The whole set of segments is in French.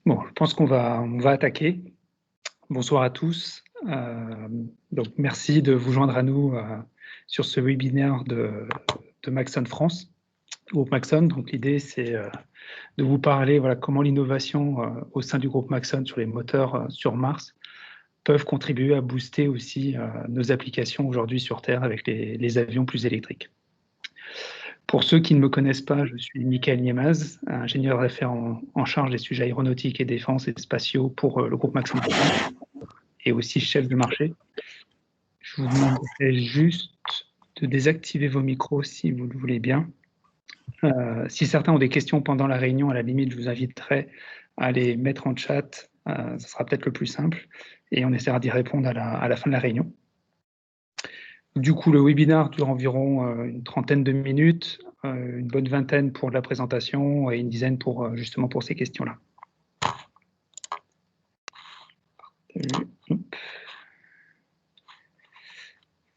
Bon, je pense qu'on va attaquer. Bonsoir à tous. Donc, merci de vous joindre à nous sur ce webinaire de Maxon France, groupe Maxon. Donc, l'idée, c'est de vous parler comment l'innovation au sein du groupe Maxon sur les moteurs sur Mars peuvent contribuer à booster aussi nos applications aujourd'hui sur Terre avec les avions plus électriques. Pour ceux qui ne me connaissent pas, je suis Michael Niemaz, ingénieur référent en charge des sujets aéronautiques et défense et spatiaux pour le groupe Maxon et aussi chef de marché. Je vous demanderai juste de désactiver vos micros si vous le voulez bien. Si certains ont des questions pendant la réunion, à la limite, je vous inviterai à les mettre en chat. Ce sera peut-être le plus simple et on essaiera d'y répondre à la fin de la réunion. Du coup, le webinaire dure environ une trentaine de minutes, une bonne vingtaine pour la présentation et une dizaine justement pour ces questions-là.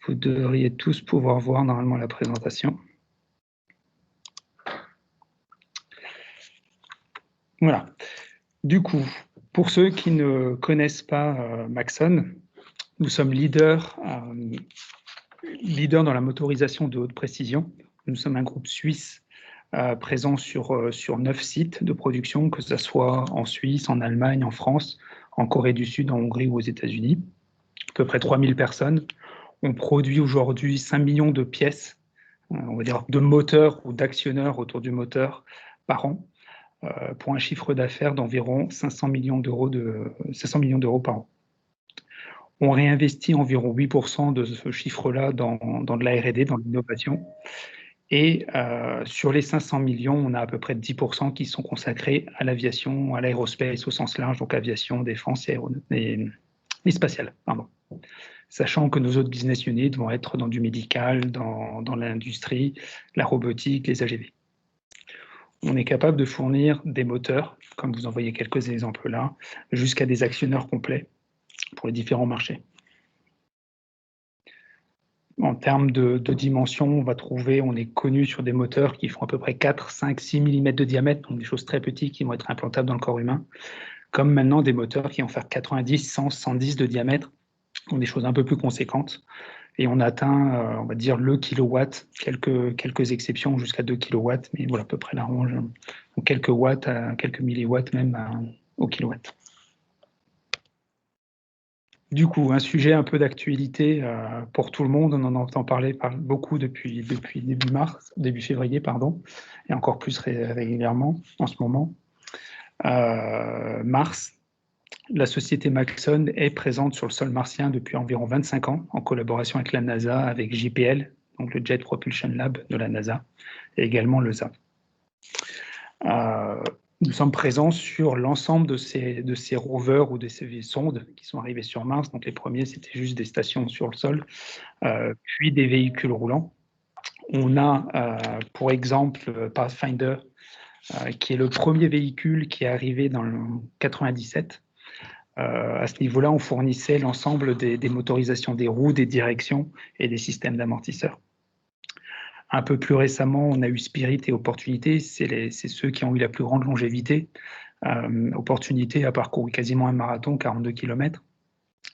Vous devriez tous pouvoir voir normalement la présentation. Voilà. Du coup, pour ceux qui ne connaissent pas Maxon, nous sommes leaders dans la motorisation de haute précision. Nous sommes un groupe suisse présent sur 9 sites de production, que ce soit en Suisse, en Allemagne, en France, en Corée du Sud, en Hongrie ou aux États-Unis. À peu près 3000 personnes. On produit aujourd'hui 5 millions de pièces, on va dire de moteurs ou d'actionneurs autour du moteur par an, pour un chiffre d'affaires d'environ 500 millions d'euros par an. On réinvestit environ 8% de ce chiffre-là dans de la R&D, dans l'innovation. Et sur les 500 millions, on a à peu près 10% qui sont consacrés à l'aviation, à l'aérospace au sens large, donc aviation, défense et spatiale. Pardon. Sachant que nos autres business units vont être dans du médical, dans l'industrie, la robotique, les AGV. On est capable de fournir des moteurs, comme vous en voyez quelques exemples là, jusqu'à des actionneurs complets pour les différents marchés. En termes de dimension, on est connu sur des moteurs qui font à peu près 4, 5, 6 mm de diamètre, donc des choses très petites qui vont être implantables dans le corps humain, comme maintenant des moteurs qui vont faire 90, 100, 110 de diamètre, donc des choses un peu plus conséquentes. Et on atteint, on va dire, le kilowatt, quelques exceptions jusqu'à 2 kilowatts, mais voilà à peu près la range, donc quelques watts, quelques milliwatts même au kilowatt. Du coup, un sujet un peu d'actualité pour tout le monde. On en entend parler beaucoup depuis début février, pardon, et encore plus régulièrement en ce moment. Mars, la société Maxon est présente sur le sol martien depuis environ 25 ans, en collaboration avec la NASA, avec JPL, donc le Jet Propulsion Lab de la NASA, et également l'ESA. Nous sommes présents sur l'ensemble de ces rovers ou de ces sondes qui sont arrivés sur Mars. Donc les premiers, c'était juste des stations sur le sol, puis des véhicules roulants. On a, pour exemple, Pathfinder, qui est le premier véhicule qui est arrivé dans le 97. À ce niveau-là, on fournissait l'ensemble des motorisations des roues, des directions et des systèmes d'amortisseurs. Un peu plus récemment, on a eu Spirit et Opportunité, c'est ceux qui ont eu la plus grande longévité. Opportunité a parcouru quasiment un marathon, 42 km,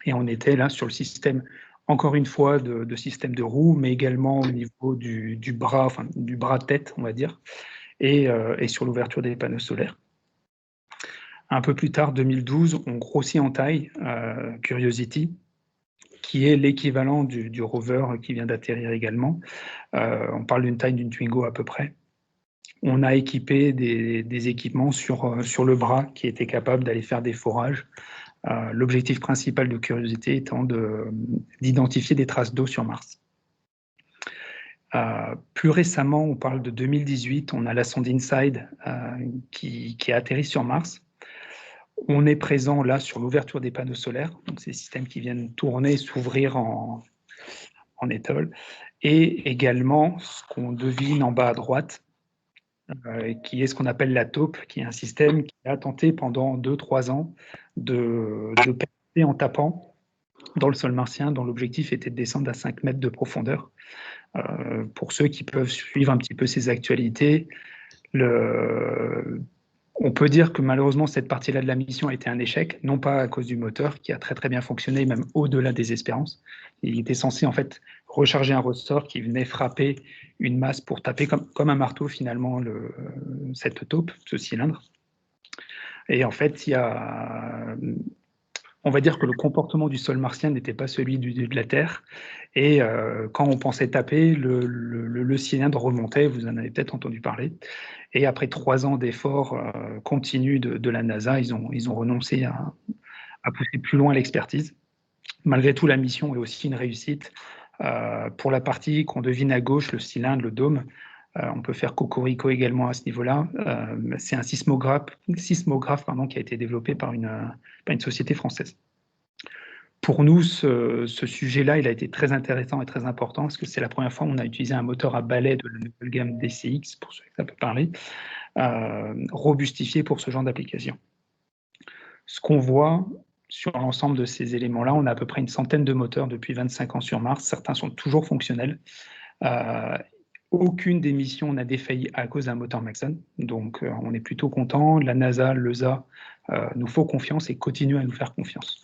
et on était là sur le système, encore une fois, de système de roue, mais également au niveau du bras, enfin du bras-tête, on va dire, et sur l'ouverture des panneaux solaires. Un peu plus tard, 2012, on grossit en taille Curiosity, qui est l'équivalent du rover qui vient d'atterrir également. On parle d'une taille d'une Twingo à peu près. On a équipé des équipements sur le bras qui étaient capables d'aller faire des forages. L'objectif principal de Curiosity étant d'identifier des traces d'eau sur Mars. Plus récemment, on parle de 2018, on a la sonde InSide qui a atterri sur Mars. On est présent là sur l'ouverture des panneaux solaires, donc ces systèmes qui viennent tourner, s'ouvrir en étole, et également ce qu'on devine en bas à droite, qui est ce qu'on appelle la taupe, qui est un système qui a tenté pendant 2-3 ans de percer en tapant dans le sol martien, dont l'objectif était de descendre à 5 mètres de profondeur. Pour ceux qui peuvent suivre un petit peu ces actualités, On peut dire que malheureusement, cette partie-là de la mission a été un échec, non pas à cause du moteur, qui a très très bien fonctionné, même au-delà des espérances. Il était censé en fait recharger un ressort qui venait frapper une masse pour taper comme un marteau finalement cette taupe, ce cylindre. Et en fait, on va dire que le comportement du sol martien n'était pas celui de la Terre. Et quand on pensait taper, le cylindre remontait, vous en avez peut-être entendu parler. Et après 3 ans d'efforts continus de la NASA, ils ont renoncé à pousser plus loin l'expertise. Malgré tout, la mission est aussi une réussite. Pour la partie qu'on devine à gauche, le cylindre, le dôme, on peut faire cocorico également à ce niveau-là. C'est un sismographe qui a été développé par une société française. Pour nous, ce sujet-là, il a été très intéressant et très important parce que c'est la première fois où on a utilisé un moteur à balai de la nouvelle gamme DCX, pour ceux que ça peut parler, robustifié pour ce genre d'application. Ce qu'on voit sur l'ensemble de ces éléments-là, on a à peu près une centaine de moteurs depuis 25 ans sur Mars. Certains sont toujours fonctionnels. Aucune des missions n'a défailli à cause d'un moteur Maxon. Donc, on est plutôt content. La NASA, l'ESA nous font confiance et continuent à nous faire confiance.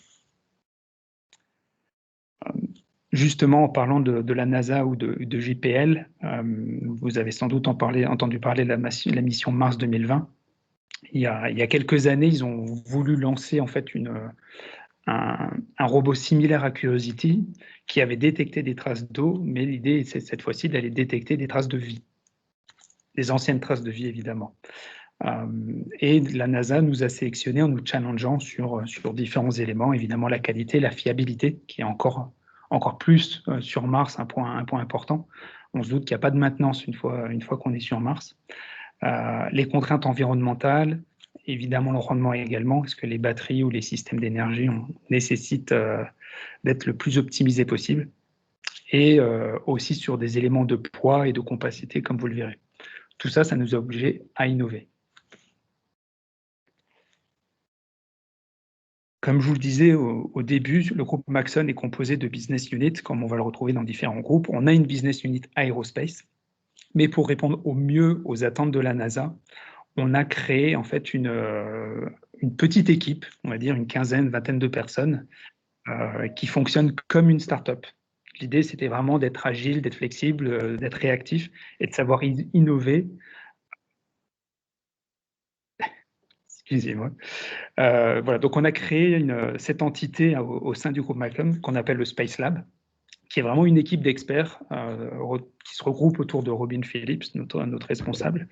Justement, en parlant de la NASA ou de JPL, vous avez sans doute entendu parler de la mission Mars 2020. Il y a quelques années, ils ont voulu lancer en fait un robot similaire à Curiosity qui avait détecté des traces d'eau, mais l'idée, c'est cette fois-ci d'aller détecter des traces de vie, des anciennes traces de vie évidemment. Et la NASA nous a sélectionnés en nous challengeant sur différents éléments, évidemment la qualité, la fiabilité, qui est encore plus sur Mars un point important. On se doute qu'il n'y a pas de maintenance une fois qu'on est sur Mars. Les contraintes environnementales, évidemment le rendement également, parce que les batteries ou les systèmes d'énergie nécessitent d'être le plus optimisés possible, et aussi sur des éléments de poids et de compacité, comme vous le verrez. Tout ça, ça nous a obligés à innover. Comme je vous le disais au début, le groupe Maxon est composé de business units, comme on va le retrouver dans différents groupes. On a une business unit aérospace, mais pour répondre au mieux aux attentes de la NASA, on a créé en fait une petite équipe, on va dire une quinzaine, vingtaine de personnes, qui fonctionne comme une start-up. L'idée, c'était vraiment d'être agile, d'être flexible, d'être réactif et de savoir innover. Excusez-moi. Voilà, donc on a créé cette entité au sein du groupe Maxon qu'on appelle le Space Lab, qui est vraiment une équipe d'experts qui se regroupe autour de Robin Phillips, notre responsable.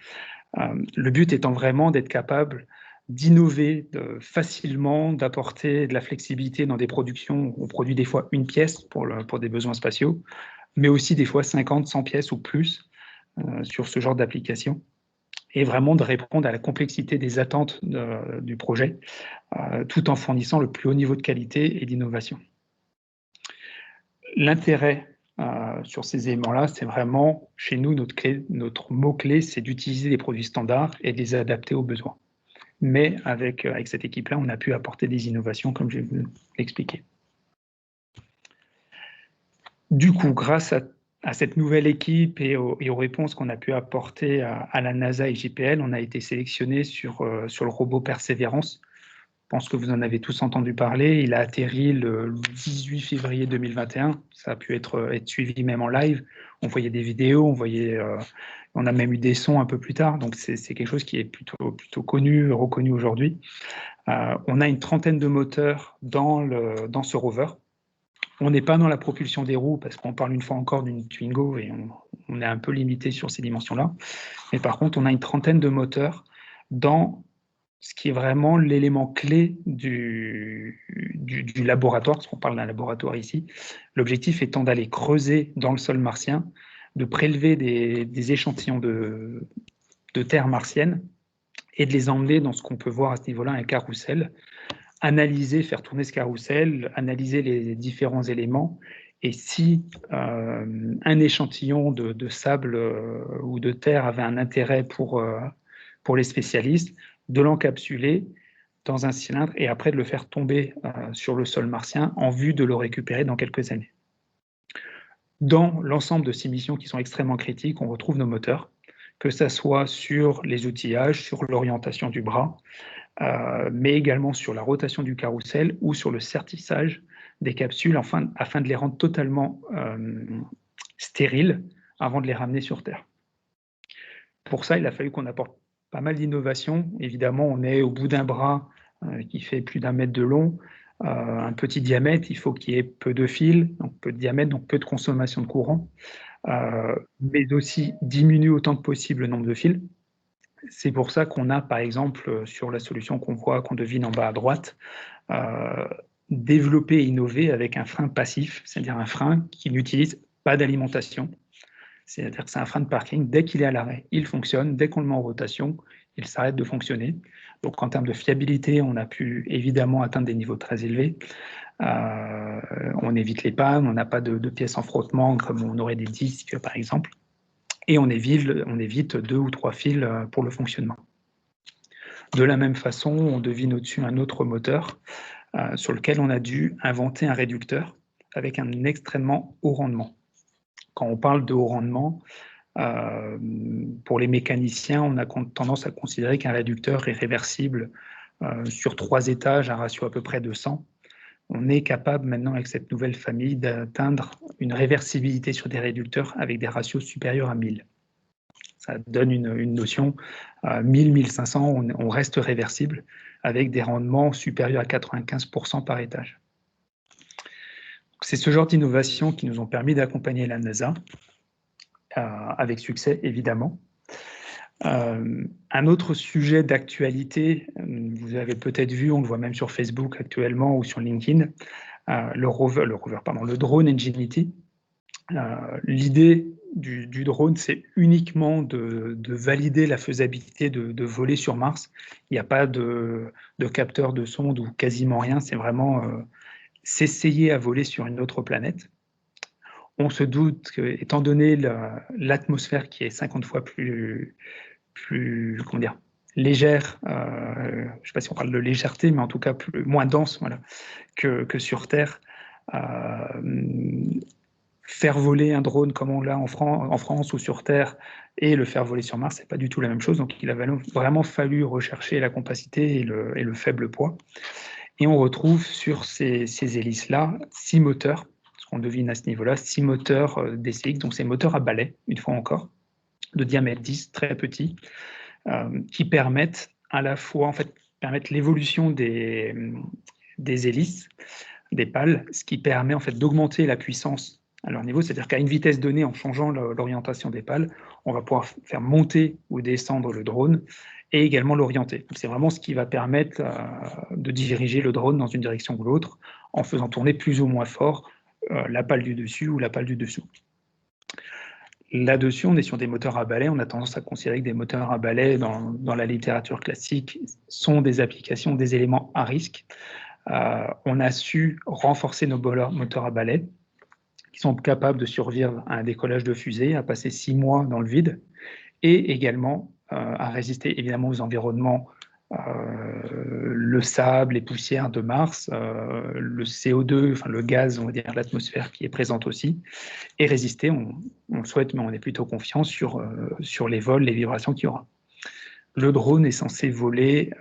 Le but étant vraiment d'être capable d'innover facilement, d'apporter de la flexibilité dans des productions où on produit des fois une pièce pour des besoins spatiaux, mais aussi des fois 50, 100 pièces ou plus sur ce genre d'application, et vraiment de répondre à la complexité des attentes du projet, tout en fournissant le plus haut niveau de qualité et d'innovation. L'intérêt sur ces éléments-là, c'est vraiment, chez nous, notre mot-clé, c'est d'utiliser des produits standards et de les adapter aux besoins. Mais avec cette équipe-là, on a pu apporter des innovations, comme je vais vous l'expliquer. Du coup, grâce à cette nouvelle équipe et aux réponses qu'on a pu apporter à la NASA et JPL, on a été sélectionné sur le robot Persévérance. Je pense que vous en avez tous entendu parler. Il a atterri le 18 février 2021. Ça a pu être suivi même en live. On voyait des vidéos, on a même eu des sons un peu plus tard. Donc, c'est quelque chose qui est plutôt connu, reconnu aujourd'hui. On a une trentaine de moteurs dans ce rover. On n'est pas dans la propulsion des roues parce qu'on parle une fois encore d'une Twingo et on est un peu limité sur ces dimensions-là. Mais par contre, on a une trentaine de moteurs dans ce qui est vraiment l'élément clé du laboratoire, parce qu'on parle d'un laboratoire ici. L'objectif étant d'aller creuser dans le sol martien, de prélever des échantillons de terre martienne et de les emmener dans ce qu'on peut voir à ce niveau-là, un carrousel, analyser, faire tourner ce carrousel, analyser les différents éléments, et si un échantillon de sable ou de terre avait un intérêt pour les spécialistes, de l'encapsuler dans un cylindre et après de le faire tomber sur le sol martien en vue de le récupérer dans quelques années. Dans l'ensemble de ces missions qui sont extrêmement critiques, on retrouve nos moteurs que ça soit sur les outillages, sur l'orientation du bras, mais également sur la rotation du carrousel ou sur le sertissage des capsules afin de les rendre totalement stériles avant de les ramener sur Terre. Pour ça, il a fallu qu'on apporte pas mal d'innovations. Évidemment, on est au bout d'un bras qui fait plus d'1 mètre de long, un petit diamètre, il faut qu'il y ait peu de fils, donc peu de diamètre, donc peu de consommation de courant, mais aussi diminuer autant que possible le nombre de fils. C'est pour ça qu'on a, par exemple, sur la solution qu'on devine en bas à droite, développé et innové avec un frein passif, c'est-à-dire un frein qui n'utilise pas d'alimentation. C'est-à-dire que c'est un frein de parking, dès qu'il est à l'arrêt, il fonctionne, dès qu'on le met en rotation, il s'arrête de fonctionner. Donc en termes de fiabilité, on a pu évidemment atteindre des niveaux très élevés. On évite les pannes, on n'a pas de pièces en frottement comme on aurait des disques par exemple, et on évite 2 ou 3 fils pour le fonctionnement. De la même façon, on devine au-dessus un autre moteur sur lequel on a dû inventer un réducteur avec un extrêmement haut rendement. Quand on parle de haut rendement, pour les mécaniciens, on a tendance à considérer qu'un réducteur est réversible sur 3 étages, un ratio à peu près de 100. On est capable maintenant, avec cette nouvelle famille, d'atteindre une réversibilité sur des réducteurs avec des ratios supérieurs à 1000. Ça donne une notion, 1000-1500, on reste réversible avec des rendements supérieurs à 95% par étage. C'est ce genre d'innovation qui nous ont permis d'accompagner la NASA, avec succès évidemment. Un autre sujet d'actualité, vous avez peut-être vu, on le voit même sur Facebook actuellement ou sur LinkedIn, le drone Ingenuity. L'idée du drone, c'est uniquement de valider la faisabilité de voler sur Mars. Il n'y a pas de capteur de sonde ou quasiment rien, c'est vraiment s'essayer à voler sur une autre planète. On se doute que, étant donné l'atmosphère qui est 50 fois plus comment dire, légère, je ne sais pas si on parle de légèreté, mais en tout cas moins dense, voilà, que sur Terre, faire voler un drone comme on l'a en France ou sur Terre et le faire voler sur Mars, c'est pas du tout la même chose. Donc il a vraiment fallu rechercher la compacité et le faible poids. Et on retrouve sur ces hélices-là 6 moteurs, ce qu'on devine à ce niveau-là, 6 moteurs DCX, donc ces moteurs à balai, une fois encore, de diamètre 10, très petits, qui permettent à la fois, en fait, l'évolution des hélices, des pales, ce qui permet en fait d'augmenter la puissance à leur niveau, c'est-à-dire qu'à une vitesse donnée, en changeant l'orientation des pales, on va pouvoir faire monter ou descendre le drone et également l'orienter. C'est vraiment ce qui va permettre de diriger le drone dans une direction ou l'autre en faisant tourner plus ou moins fort la pale du dessus ou la pale du dessous. Là-dessus, on est sur des moteurs à balai. On a tendance à considérer que des moteurs à balai, dans la littérature classique, sont des applications, des éléments à risque. On a su renforcer nos moteurs à balai, qui sont capables de survivre à un décollage de fusée, à passer 6 mois dans le vide, et également à résister évidemment aux environnements, le sable, les poussières de Mars, le CO2, enfin le gaz, on va dire, l'atmosphère qui est présente aussi, et résister, on le souhaite, mais on est plutôt confiant sur les vols, les vibrations qu'il y aura. Le drone est censé voler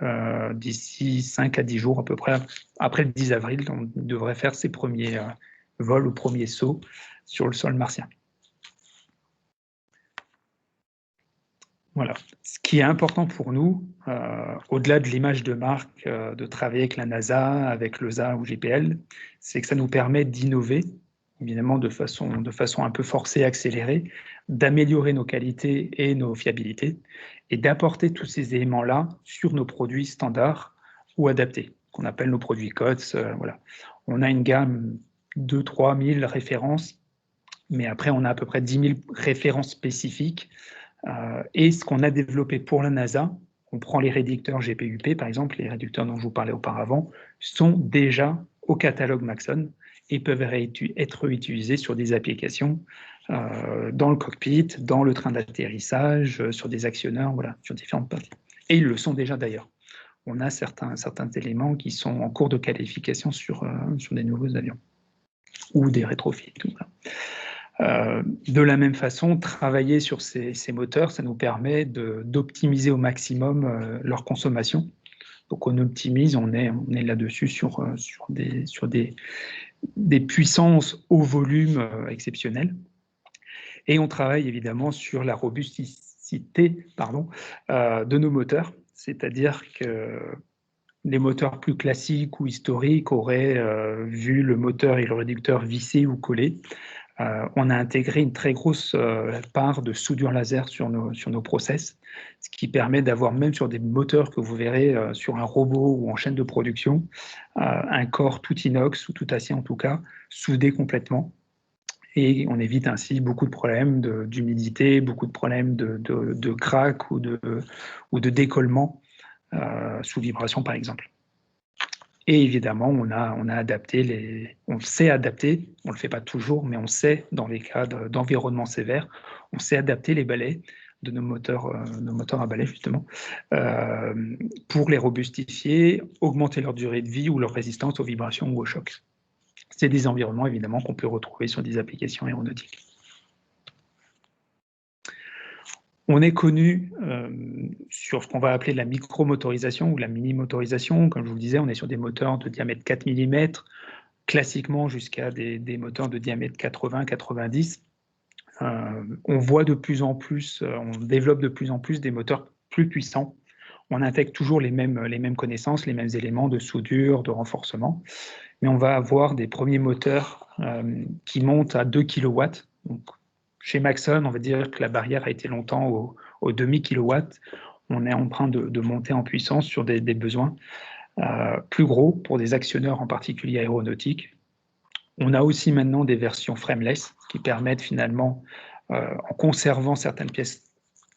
d'ici 5 à 10 jours à peu près. Après le 10 avril, on devrait faire ses premiers vols ou premiers sauts sur le sol martien. Voilà. Ce qui est important pour nous, au-delà de l'image de marque, de travailler avec la NASA, avec l'ESA ou GPL, c'est que ça nous permet d'innover, évidemment de façon un peu forcée, accélérée, d'améliorer nos qualités et nos fiabilités, et d'apporter tous ces éléments-là sur nos produits standards ou adaptés, qu'on appelle nos produits COTS. Voilà. On a une gamme de 3 000 références, mais après on a à peu près 10 000 références spécifiques. Et ce qu'on a développé pour la NASA, on prend les réducteurs GPUP, par exemple, les réducteurs dont je vous parlais auparavant, sont déjà au catalogue Maxon et peuvent être utilisés sur des applications dans le cockpit, dans le train d'atterrissage, sur des actionneurs, voilà, sur différentes parties. Et ils le sont déjà d'ailleurs. On a certains éléments qui sont en cours de qualification sur des nouveaux avions ou des rétrofits. Voilà. De la même façon, travailler sur ces moteurs, ça nous permet d'optimiser au maximum leur consommation. Donc on optimise, on est là-dessus sur des puissances au volume exceptionnel. Et on travaille évidemment sur la robusticité de nos moteurs, c'est-à-dire que les moteurs plus classiques ou historiques auraient vu le moteur et le réducteur vissés ou collés. On a intégré une très grosse part de soudure laser sur nos process, ce qui permet d'avoir, même sur des moteurs que vous verrez sur un robot ou en chaîne de production, un corps tout inox ou tout acier en tout cas, soudé complètement. Et on évite ainsi beaucoup de problèmes d'humidité, beaucoup de problèmes de crack ou de décollement sous vibration par exemple. Et évidemment, on a adapté on sait adapter, on ne le fait pas toujours, mais on sait, dans les cas d'environnement sévère, on sait adapter les balais de nos moteurs à balais, justement, pour les robustifier, augmenter leur durée de vie ou leur résistance aux vibrations ou aux chocs. C'est des environnements, évidemment, qu'on peut retrouver sur des applications aéronautiques. On est connu sur ce qu'on va appeler la micromotorisation ou la mini-motorisation. Comme je vous le disais, on est sur des moteurs de diamètre 4 mm, classiquement jusqu'à des moteurs de diamètre 80-90. On voit de plus en plus, on développe de plus en plus des moteurs plus puissants. On intègre toujours les mêmes connaissances, les mêmes éléments de soudure, de renforcement, mais on va avoir des premiers moteurs qui montent à 2 kW. Donc, chez Maxon, on va dire que la barrière a été longtemps au demi-kilowatt. On est en train de monter en puissance sur des besoins plus gros pour des actionneurs en particulier aéronautiques. On a aussi maintenant des versions frameless qui permettent finalement, en conservant certaines pièces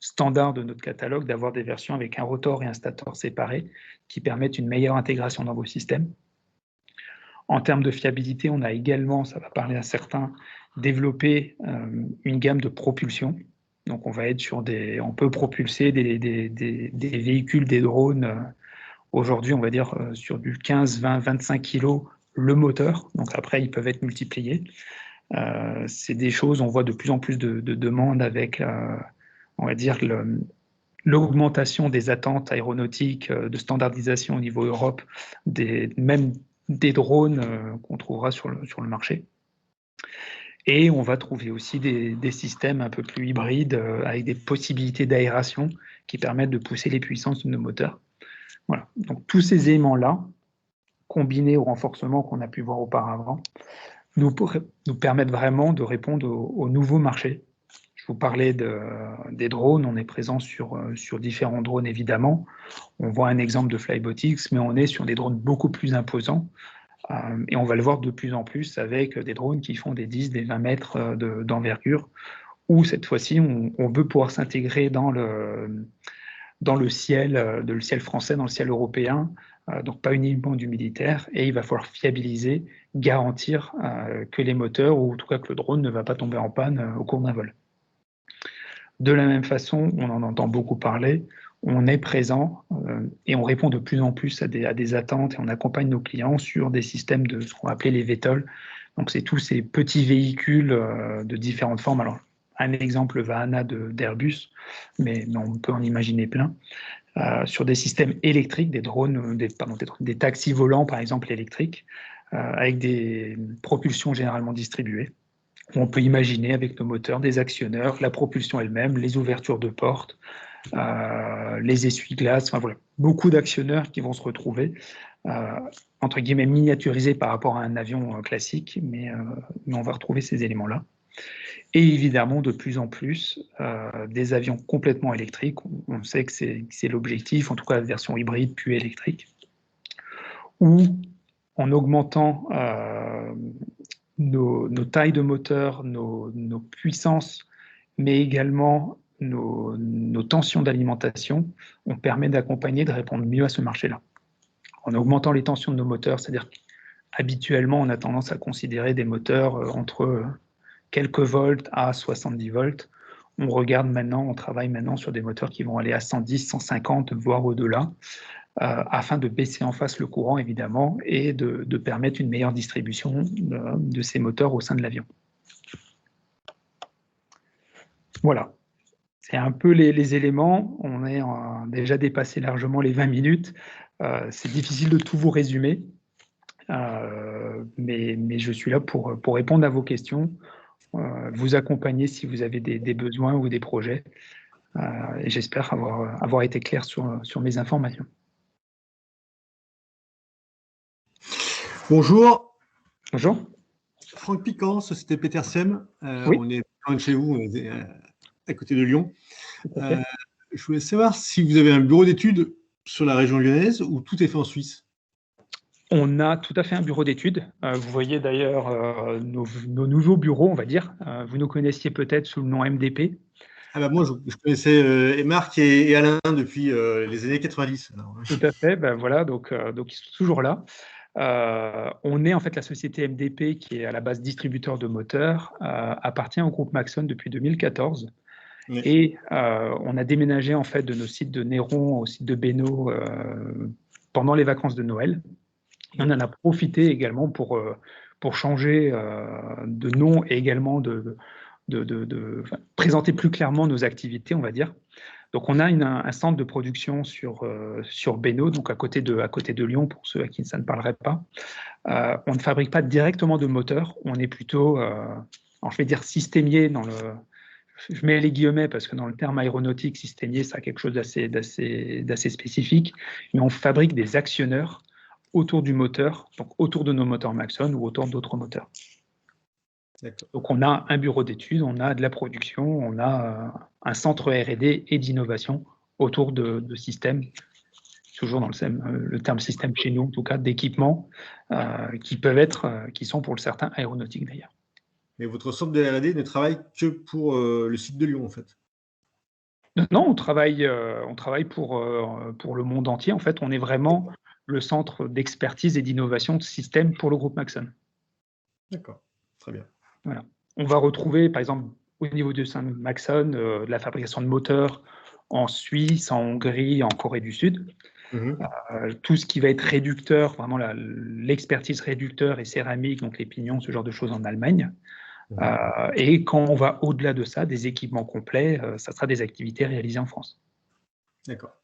standards de notre catalogue, d'avoir des versions avec un rotor et un stator séparés qui permettent une meilleure intégration dans vos systèmes. En termes de fiabilité, on a également, ça va parler à certains, développé une gamme de propulsion. Donc on va être sur on peut propulser des véhicules, des drones, aujourd'hui on va dire sur du 15, 20, 25 kg le moteur. Donc après ils peuvent être multipliés. C'est des choses, on voit de plus en plus de demandes avec, on va dire, l'augmentation des attentes aéronautiques, de standardisation au niveau Europe, même des drones qu'on trouvera sur le marché. Et on va trouver aussi des systèmes un peu plus hybrides avec des possibilités d'aération qui permettent de pousser les puissances de nos moteurs. Voilà. Donc tous ces éléments-là, combinés au renforcement qu'on a pu voir auparavant, nous permettent vraiment de répondre aux nouveaux marchés. Je vous parlais des drones, on est présent sur différents drones évidemment. On voit un exemple de Flybotics, mais on est sur des drones beaucoup plus imposants. Et on va le voir de plus en plus avec des drones qui font des 10, des 20 mètres d'envergure, où cette fois-ci, on veut pouvoir s'intégrer dans le ciel français, dans le ciel européen, donc pas uniquement du militaire, et il va falloir fiabiliser, garantir que les moteurs, ou en tout cas que le drone ne va pas tomber en panne au cours d'un vol. De la même façon, on en entend beaucoup parler, on est présent et on répond de plus en plus à des attentes et on accompagne nos clients sur des systèmes de ce qu'on va appeler les VTOL. Donc, c'est tous ces petits véhicules de différentes formes. Alors, un exemple, le Vahana d'Airbus, mais on peut en imaginer plein. Sur des systèmes électriques, des drones, des taxis volants, par exemple, électriques, avec des propulsions généralement distribuées. On peut imaginer avec nos moteurs des actionneurs, la propulsion elle-même, les ouvertures de portes, les essuie-glaces, enfin voilà, beaucoup d'actionneurs qui vont se retrouver, entre guillemets, miniaturisés par rapport à un avion classique, mais on va retrouver ces éléments-là. Et évidemment, de plus en plus, des avions complètement électriques. On sait que c'est l'objectif, en tout cas la version hybride puis électrique, où en augmentant nos tailles de moteur, nos puissances, mais également nos tensions d'alimentation, on permet d'accompagner, de répondre mieux à ce marché-là. En augmentant les tensions de nos moteurs, c'est-à-dire qu'habituellement, on a tendance à considérer des moteurs entre quelques volts à 70 volts. On regarde maintenant, on travaille maintenant sur des moteurs qui vont aller à 110, 150, voire au-delà, afin de baisser en face le courant, évidemment, et de permettre une meilleure distribution de ces moteurs au sein de l'avion. Voilà, c'est un peu les éléments. On est déjà dépassé largement les 20 minutes. C'est difficile de tout vous résumer, mais je suis là pour répondre à vos questions, vous accompagner si vous avez des besoins ou des projets. Et j'espère avoir été clair sur mes informations. Bonjour. Bonjour. Franck Piquant, Société Petersen. Oui. On est loin de chez vous, à côté de Lyon. Tout à fait. Je voulais savoir si vous avez un bureau d'études sur la région lyonnaise ou tout est fait en Suisse. On a tout à fait un bureau d'études. Vous voyez d'ailleurs nos nouveaux bureaux, on va dire. Vous nous connaissiez peut-être sous le nom MDP. Ah bah moi, je connaissais Marc et Alain depuis les années 90. Alors, Tout à fait. Ben voilà, donc ils sont toujours là. On est en fait la société MDP qui est à la base distributeur de moteurs, appartient au groupe Maxon depuis 2014. oui. Et on a déménagé en fait de nos sites de Néron au site de Bénaud pendant les vacances de Noël. Et on en a profité également pour changer de nom et également de présenter plus clairement nos activités, on va dire. Donc, on a un centre de production sur Bénaud, donc à côté de Lyon, pour ceux à qui ça ne parlerait pas. On ne fabrique pas directement de moteurs, on est plutôt, je vais dire systémier je mets les guillemets parce que dans le terme aéronautique, systémier, ça a quelque chose d'assez spécifique, mais on fabrique des actionneurs autour du moteur, donc autour de nos moteurs Maxon ou autour d'autres moteurs. Donc on a un bureau d'études, on a de la production, on a un centre R&D et d'innovation autour de systèmes, toujours dans le terme système chez nous en tout cas, d'équipements qui sont pour certains aéronautiques d'ailleurs. Mais votre centre de R&D ne travaille que pour le site de Lyon en fait. Non, on travaille pour le monde entier. En fait, on est vraiment le centre d'expertise et d'innovation de systèmes pour le groupe Maxon. D'accord, très bien. Voilà. On va retrouver, par exemple, au niveau de Maxon, de la fabrication de moteurs en Suisse, en Hongrie, en Corée du Sud. Tout ce qui va être réducteur, vraiment l'expertise réducteur et céramique, donc les pignons, ce genre de choses en Allemagne. Et quand on va au-delà de ça, des équipements complets, ça sera des activités réalisées en France. D'accord.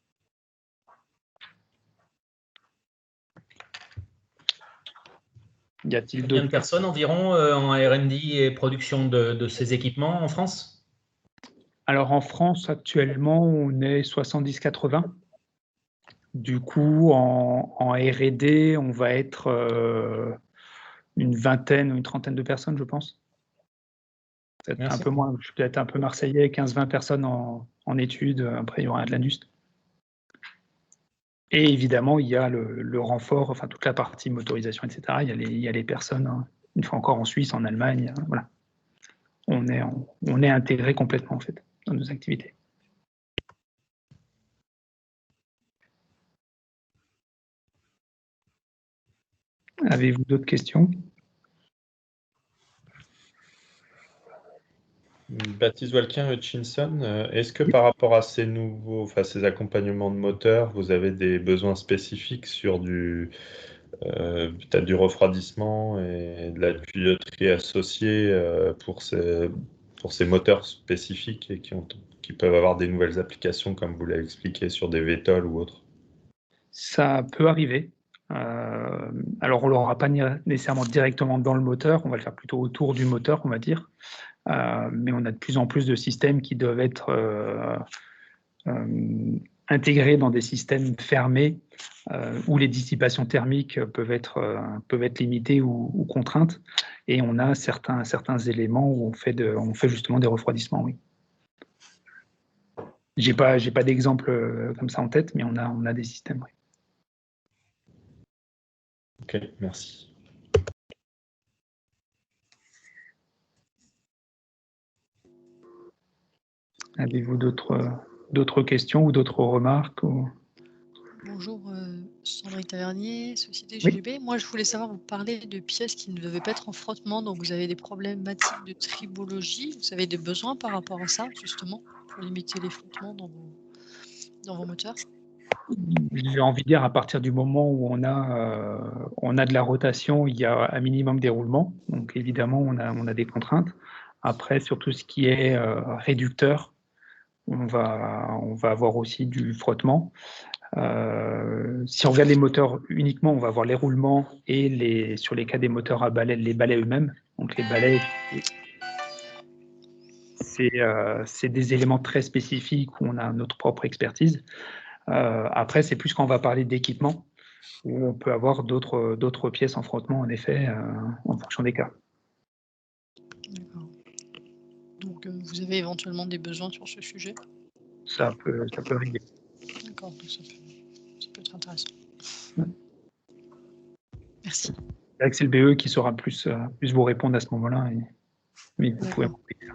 Y a-t-il combien de personnes environ en R&D et production de ces équipements en France? Alors en France, actuellement, on est 70-80. Du coup, en R&D, on va être une vingtaine ou une trentaine de personnes, je pense. Peut-être un peu moins, je suis peut-être un peu marseillais, 15-20 personnes en études. Après, il y aura de l'industrie. Et évidemment, il y a le renfort, enfin toute la partie motorisation, etc. Il y a les personnes, une fois encore en Suisse, en Allemagne. Voilà. On est intégré complètement, en fait, dans nos activités. Avez-vous d'autres questions? Baptiste Walquin, Hutchinson, est-ce que par rapport à ces ces accompagnements de moteurs, vous avez des besoins spécifiques sur peut-être du refroidissement et de la tuyauterie associée pour ces moteurs spécifiques et qui peuvent avoir des nouvelles applications, comme vous l'avez expliqué, sur des VTOL ou autres? Ça peut arriver. Alors, on ne l'aura pas nécessairement directement dans le moteur, on va le faire plutôt autour du moteur, on va dire. Mais on a de plus en plus de systèmes qui doivent être intégrés dans des systèmes fermés où les dissipations thermiques peuvent être limitées ou contraintes. Et on a certains éléments où on fait justement des refroidissements, oui. J'ai pas d'exemple comme ça en tête, mais on a des systèmes, oui. Ok, merci. Avez-vous d'autres questions ou d'autres remarques Bonjour, Sandrine Tavernier, Société Oui. GGB. Moi, je voulais savoir, vous parlez de pièces qui ne devaient pas être en frottement, donc vous avez des problématiques de tribologie. Vous avez des besoins par rapport à ça, justement, pour limiter les frottements dans vos moteurs? J'ai envie de dire, à partir du moment où on a de la rotation, il y a un minimum d'éroulement. Donc, évidemment, on a des contraintes. Après, sur tout ce qui est réducteur, on va avoir aussi du frottement. Si on regarde les moteurs uniquement, on va avoir les roulements et sur les cas des moteurs à balai, les balais eux-mêmes. Donc les balais, c'est des éléments très spécifiques où on a notre propre expertise. Après, c'est plus quand on va parler d'équipement, où on peut avoir d'autres pièces en frottement, en effet, en fonction des cas. D'accord. Donc, vous avez éventuellement des besoins sur ce sujet? Ça peut arriver. D'accord, donc ça peut être intéressant. Ouais. Merci. C'est vrai que c'est le BE qui saura plus vous répondre à ce moment-là, mais vous pouvez m'envoyer ça.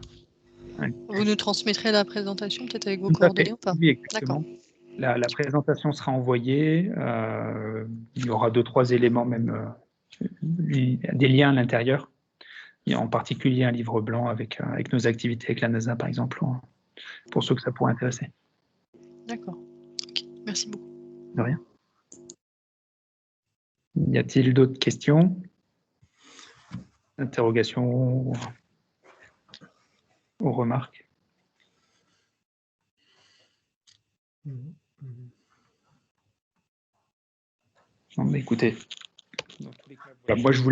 Ouais. Vous nous transmettrez la présentation peut-être avec vos Tout à coordonnées fait. ou pas? Oui, exactement. La présentation sera envoyée. Il y aura 2-3 éléments, même des liens à l'intérieur. Il y a en particulier un livre blanc avec nos activités avec la NASA, par exemple, pour ceux que ça pourrait intéresser. D'accord. Okay. Merci beaucoup. De rien. Y a-t-il d'autres questions? Interrogations ou remarques? Non, mais écoutez, dans tous les cas, voilà, moi je vous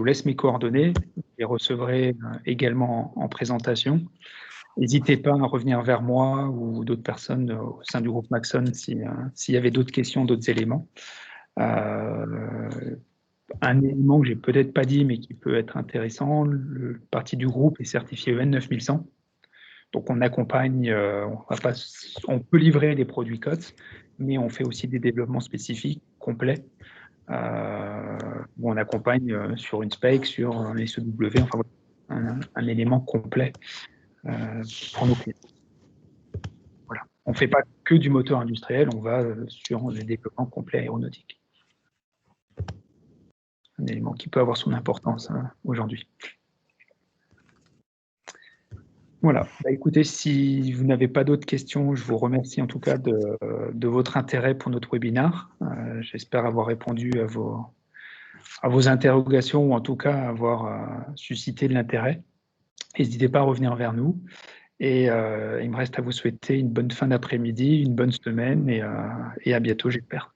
laisse mes coordonnées. Vous les recevrez également en présentation. N'hésitez pas à revenir vers moi ou d'autres personnes au sein du groupe Maxon s'il y avait d'autres questions, d'autres éléments. Un élément que j'ai peut-être pas dit, mais qui peut être intéressant, le partie du groupe est certifié EN 9100. Donc on accompagne, on peut livrer les produits COTS, mais on fait aussi des développements spécifiques complets. Où on accompagne sur une spec, sur un SEW, enfin un élément complet pour nos clients. Voilà. On ne fait pas que du moteur industriel, on va sur des développements complets aéronautiques. Un élément qui peut avoir son importance aujourd'hui. Voilà. Bah, écoutez, si vous n'avez pas d'autres questions, je vous remercie en tout cas de votre intérêt pour notre webinaire. J'espère avoir répondu à vos interrogations ou en tout cas avoir suscité de l'intérêt. N'hésitez pas à revenir vers nous. Et il me reste à vous souhaiter une bonne fin d'après-midi, une bonne semaine et à bientôt, j'espère.